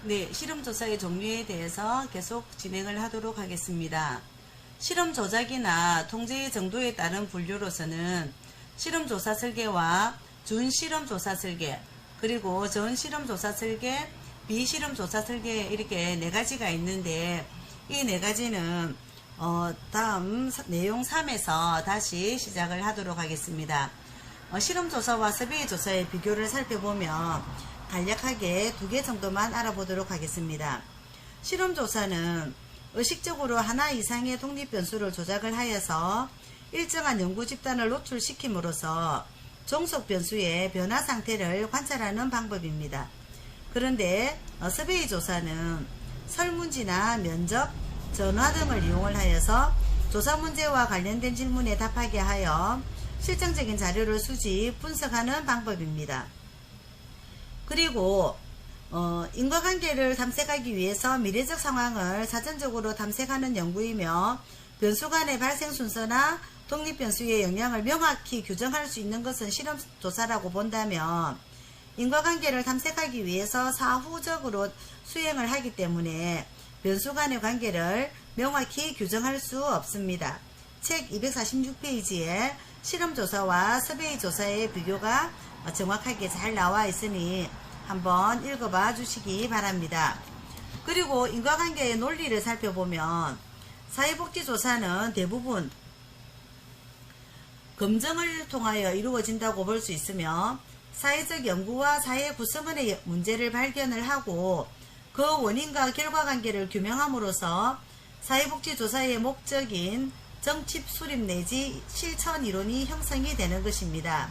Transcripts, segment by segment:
네, 실험조사의 종류에 대해서 계속 진행을 하도록 하겠습니다. 실험조작이나 통제의 정도에 따른 분류로서는 실험조사 설계와 준실험조사 설계, 그리고 전실험조사 설계, 비실험조사 설계 이렇게 네 가지가 있는데 이 네 가지는 다음 내용 3에서 다시 시작을 하도록 하겠습니다. 실험조사와 서베이조사의 비교를 살펴보면 간략하게 두 개 정도만 알아보도록 하겠습니다. 실험조사는 의식적으로 하나 이상의 독립변수를 조작을 하여서 일정한 연구 집단을 노출시킴으로써 종속변수의 변화 상태를 관찰하는 방법입니다. 그런데 서베이조사는 설문지나 면접, 전화 등을 이용을 하여서 조사 문제와 관련된 질문에 답하게 하여 실증적인 자료를 수집, 분석하는 방법입니다. 그리고 인과관계를 탐색하기 위해서 미래적 상황을 사전적으로 탐색하는 연구이며 변수 간의 발생 순서나 독립변수의 영향을 명확히 규정할 수 있는 것은 실험조사라고 본다면 인과관계를 탐색하기 위해서 사후적으로 수행을 하기 때문에 변수 간의 관계를 명확히 규정할 수 없습니다. 책 246페이지에 실험조사와 서베이조사의 비교가 정확하게 잘 나와 있으니 한번 읽어봐 주시기 바랍니다. 그리고 인과관계의 논리를 살펴보면 사회복지조사는 대부분 검증을 통하여 이루어진다고 볼 수 있으며 사회적 연구와 사회 구성원의 문제를 발견을 하고 그 원인과 결과관계를 규명함으로써 사회복지조사의 목적인 정칩 수립 내지 실천 이론이 형성이 되는 것입니다.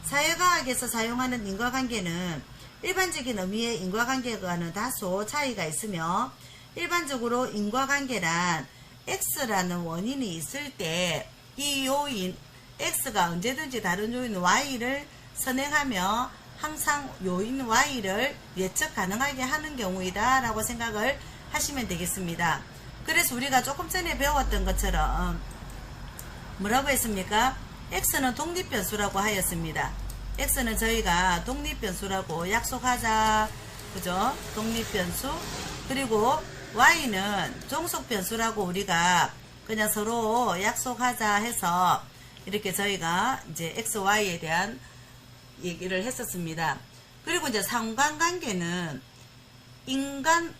사회과학에서 사용하는 인과관계는 일반적인 의미의 인과관계와는 다소 차이가 있으며 일반적으로 인과관계란 X라는 원인이 있을 때 이 요인 X가 언제든지 다른 요인 Y를 선행하며 항상 요인 Y를 예측 가능하게 하는 경우이다 라고 생각을 하시면 되겠습니다. 그래서 우리가 조금 전에 배웠던 것처럼 뭐라고 했습니까? X는 독립변수라고 하였습니다. X는 저희가 독립변수라고 약속하자, 그죠? 독립변수. 그리고 Y는 종속변수라고 우리가 그냥 서로 약속하자 해서 이렇게 저희가 이제 X, Y에 대한 얘기를 했었습니다. 그리고 이제 상관관계는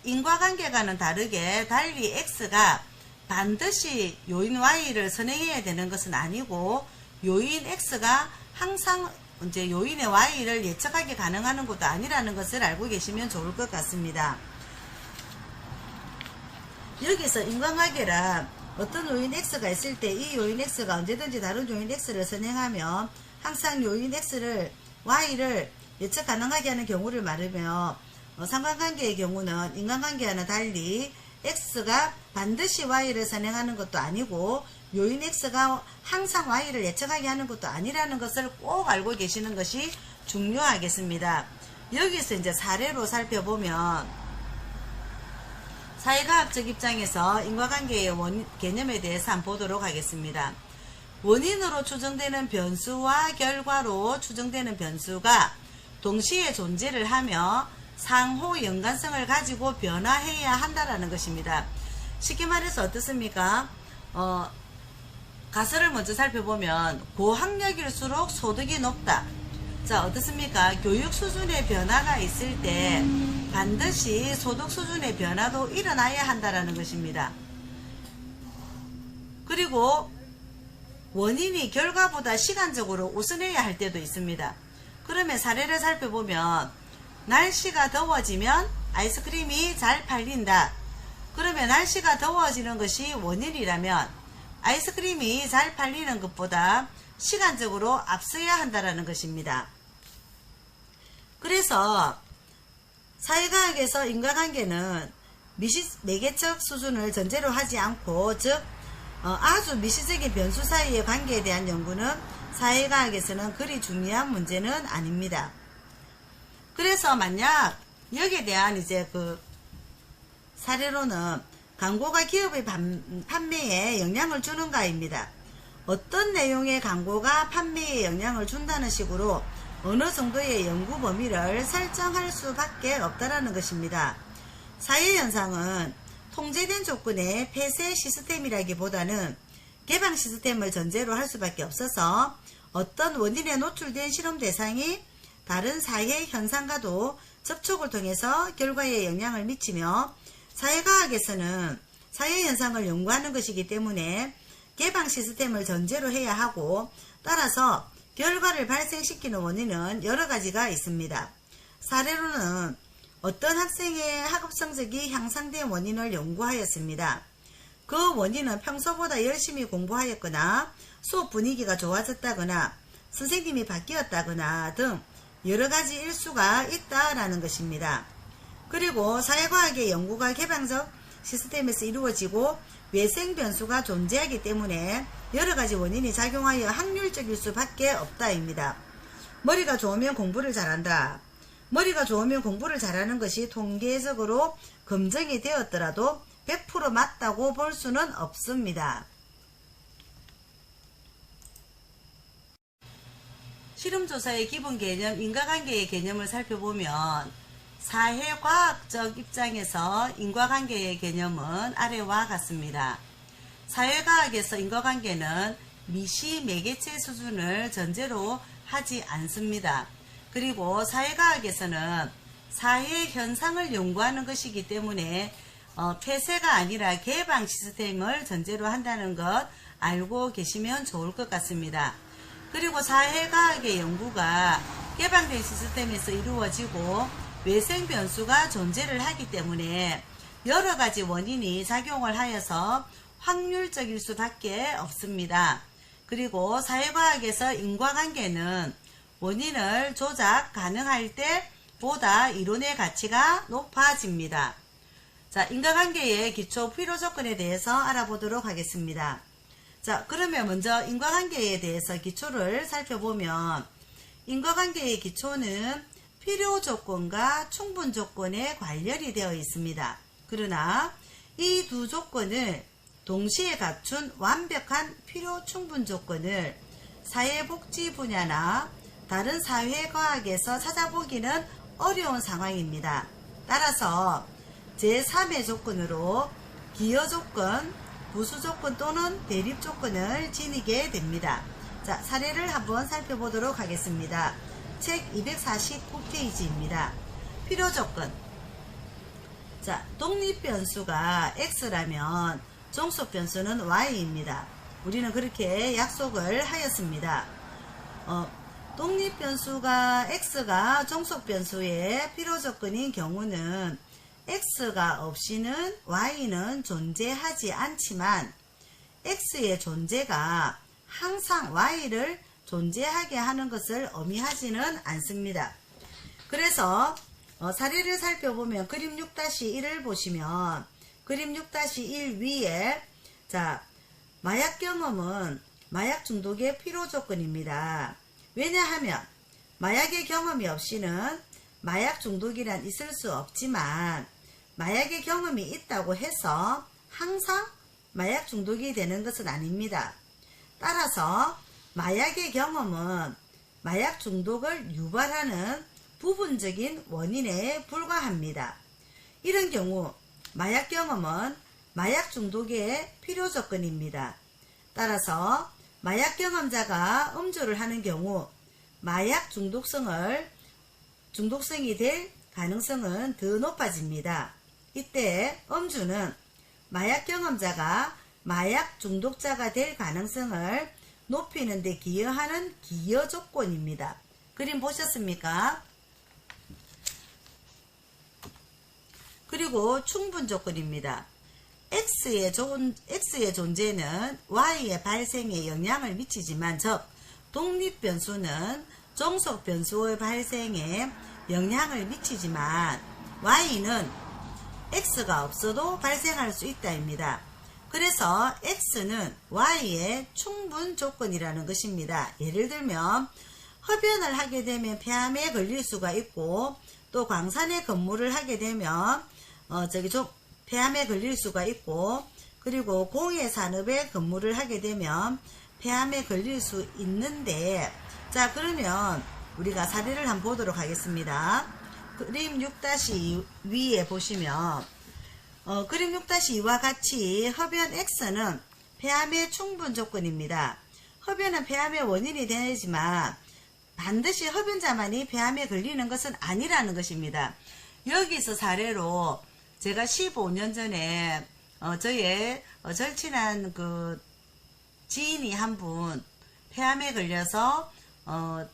인과관계와는 다르게 달리 X가 반드시 요인 Y를 선행해야 되는 것은 아니고 요인 X가 항상 이제 요인의 Y를 예측하기 가능한 것도 아니라는 것을 알고 계시면 좋을 것 같습니다. 여기서 인과관계란 어떤 요인 X가 있을 때 이 요인 X가 언제든지 다른 요인 X를 선행하면 항상 요인 Y를 예측 가능하게 하는 경우를 말하며 상관관계의 경우는 인과관계와는 달리 X가 반드시 Y를 선행하는 것도 아니고 요인 X가 항상 Y를 예측하게 하는 것도 아니라는 것을 꼭 알고 계시는 것이 중요하겠습니다. 여기서 이제 사례로 살펴보면 사회과학적 입장에서 인과관계의 개념에 대해서 한번 보도록 하겠습니다. 원인으로 추정되는 변수와 결과로 추정되는 변수가 동시에 존재를 하며 상호 연관성을 가지고 변화해야 한다라는 것입니다. 쉽게 말해서 어떻습니까? 가설을 먼저 살펴보면 고학력일수록 소득이 높다. 자, 어떻습니까? 교육 수준의 변화가 있을 때 반드시 소득 수준의 변화도 일어나야 한다라는 것입니다. 그리고 원인이 결과보다 시간적으로 우선해야 할 때도 있습니다. 그러면 사례를 살펴보면 날씨가 더워지면 아이스크림이 잘 팔린다. 그러면 날씨가 더워지는 것이 원인이라면 아이스크림이 잘 팔리는 것보다 시간적으로 앞서야 한다는 것입니다. 그래서 사회과학에서 인과관계는 매개척 수준을 전제로 하지 않고 즉 아주 미시적인 변수 사이의 관계에 대한 연구는 사회과학에서는 그리 중요한 문제는 아닙니다. 그래서 만약 여기에 대한 이제 그 사례로는 광고가 기업의 판매에 영향을 주는가입니다. 어떤 내용의 광고가 판매에 영향을 준다는 식으로 어느 정도의 연구 범위를 설정할 수밖에 없다라는 것입니다. 사회현상은 통제된 조건의 폐쇄 시스템이라기보다는 개방 시스템을 전제로 할 수밖에 없어서 어떤 원인에 노출된 실험 대상이 다른 사회 현상과도 접촉을 통해서 결과에 영향을 미치며 사회과학에서는 사회현상을 연구하는 것이기 때문에 개방 시스템을 전제로 해야 하고, 따라서 결과를 발생시키는 원인은 여러 가지가 있습니다. 사례로는 어떤 학생의 학업 성적이 향상된 원인을 연구하였습니다. 그 원인은 평소보다 열심히 공부하였거나 수업 분위기가 좋아졌다거나 선생님이 바뀌었다거나 등 여러 가지 일수가 있다라는 것입니다. 그리고 사회과학의 연구가 개방적 시스템에서 이루어지고 외생 변수가 존재하기 때문에 여러 가지 원인이 작용하여 확률적일 수밖에 없다입니다. 머리가 좋으면 공부를 잘한다. 머리가 좋으면 공부를 잘하는 것이 통계적으로 검증이 되었더라도 100% 맞다고 볼 수는 없습니다. 실험조사의 기본 개념, 인과관계의 개념을 살펴보면 사회과학적 입장에서 인과관계의 개념은 아래와 같습니다. 사회과학에서 인과관계는 미시 매개체 수준을 전제로 하지 않습니다. 그리고 사회과학에서는 사회현상을 연구하는 것이기 때문에 폐쇄가 아니라 개방 시스템을 전제로 한다는 것 알고 계시면 좋을 것 같습니다. 그리고 사회과학의 연구가 개방된 시스템에서 이루어지고 외생 변수가 존재를 하기 때문에 여러 가지 원인이 작용을 하여서 확률적일 수밖에 없습니다. 그리고 사회과학에서 인과관계는 원인을 조작 가능할 때보다 이론의 가치가 높아집니다. 자, 인과관계의 기초 필요 조건에 대해서 알아보도록 하겠습니다. 자, 그러면 먼저 인과관계에 대해서 기초를 살펴보면 인과관계의 기초는 필요 조건과 충분 조건에 관련이 되어 있습니다. 그러나 이 두 조건을 동시에 갖춘 완벽한 필요 충분 조건을 사회복지 분야나 다른 사회과학에서 찾아보기는 어려운 상황입니다. 따라서 제3의 조건으로 기여 조건, 부수 조건 또는 대립 조건을 지니게 됩니다. 자, 사례를 한번 살펴보도록 하겠습니다. 책 249페이지입니다. 필요 조건. 자, 독립 변수가 X라면 종속 변수는 Y입니다. 우리는 그렇게 약속을 하였습니다. 독립 변수가 X가 종속 변수의 필요 조건인 경우는 X가 없이는 Y는 존재하지 않지만 X의 존재가 항상 Y를 존재하게 하는 것을 의미하지는 않습니다. 그래서 사례를 살펴보면 그림 6-1을 보시면 그림 6-1 위에 자, 마약 경험은 마약 중독의 필요 조건입니다. 왜냐하면 마약의 경험이 없이는 마약 중독이란 있을 수 없지만 마약의 경험이 있다고 해서 항상 마약 중독이 되는 것은 아닙니다. 따라서 마약의 경험은 마약 중독을 유발하는 부분적인 원인에 불과합니다. 이런 경우 마약 경험은 마약 중독의 필요 조건입니다. 따라서 마약 경험자가 음주를 하는 경우 마약 중독성이 될 가능성은 더 높아집니다. 이때 음주는 마약 경험자가 마약 중독자가 될 가능성을 높이는 데 기여하는 기여 조건입니다. 그림 보셨습니까? 그리고 충분 조건입니다. X의 존재는 Y의 발생에 영향을 미치지만 즉 독립 변수는 종속 변수의 발생에 영향을 미치지만 Y는 X가 없어도 발생할 수 있다입니다. 그래서 X는 Y의 충분 조건이라는 것입니다. 예를 들면 흡연을 하게 되면 폐암에 걸릴 수가 있고 또 광산에 근무를 하게 되면 폐암에 걸릴 수가 있고 그리고 공예 산업에 근무를 하게 되면 폐암에 걸릴 수 있는데 자 그러면 우리가 사례를 한번 보도록 하겠습니다. 그림 6-2 위에 보시면 그림 6-2와 같이 흡연 X는 폐암의 충분 조건입니다. 흡연은 폐암의 원인이 되지만 반드시 흡연자만이 폐암에 걸리는 것은 아니라는 것입니다. 여기서 사례로 제가 15년 전에 저의 절친한 그 지인이 한 분 폐암에 걸려서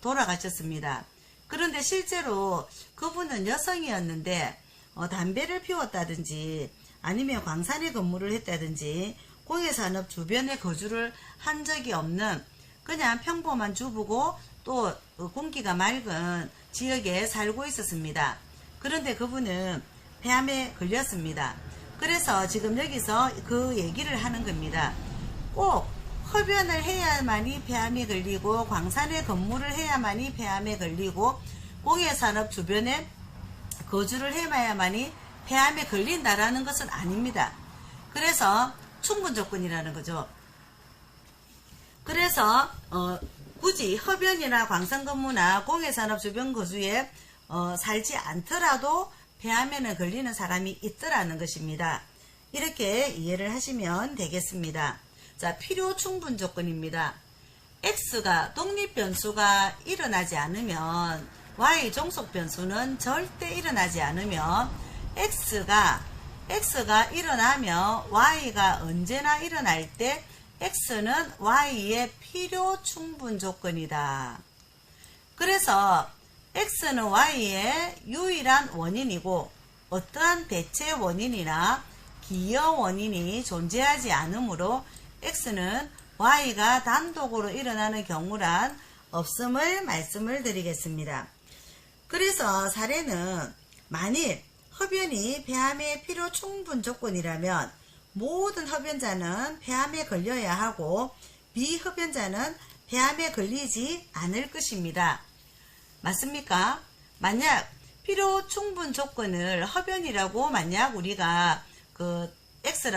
돌아가셨습니다. 그런데 실제로 그분은 여성이었는데 담배를 피웠다든지 아니면 광산에 근무를 했다든지 공해산업 주변에 거주를 한 적이 없는 그냥 평범한 주부고 또 공기가 맑은 지역에 살고 있었습니다. 그런데 그분은 폐암에 걸렸습니다. 그래서 지금 여기서 그 얘기를 하는 겁니다. 꼭 흡연을 해야만이 폐암에 걸리고 광산에 근무를 해야만이 폐암에 걸리고 공해산업 주변에 거주를 해야만이 폐암에 걸린다라는 것은 아닙니다. 그래서 충분 조건이라는 거죠. 그래서 굳이 흡연이나 광산 근무나 공해산업 주변 거주에 살지 않더라도 폐암에는 걸리는 사람이 있더라는 것입니다. 이렇게 이해를 하시면 되겠습니다. 자, 필요 충분 조건입니다. X가 독립 변수가 일어나지 않으면 Y 종속 변수는 절대 일어나지 않으면 X가 일어나면 Y가 언제나 일어날 때 X는 Y의 필요 충분 조건이다. 그래서 X는 Y의 유일한 원인이고 어떠한 대체 원인이나 기여 원인이 존재하지 않으므로 X는 Y가 단독으로 일어나는 경우란 없음을 말씀을 드리겠습니다. 그래서 사례는 만일 흡연이 폐암의 필요 충분 조건이라면 모든 흡연자는 폐암에 걸려야 하고 비흡연자는 폐암에 걸리지 않을 것입니다. 맞습니까? 만약 필요 충분 조건을 흡연이라고 만약 우리가 X라고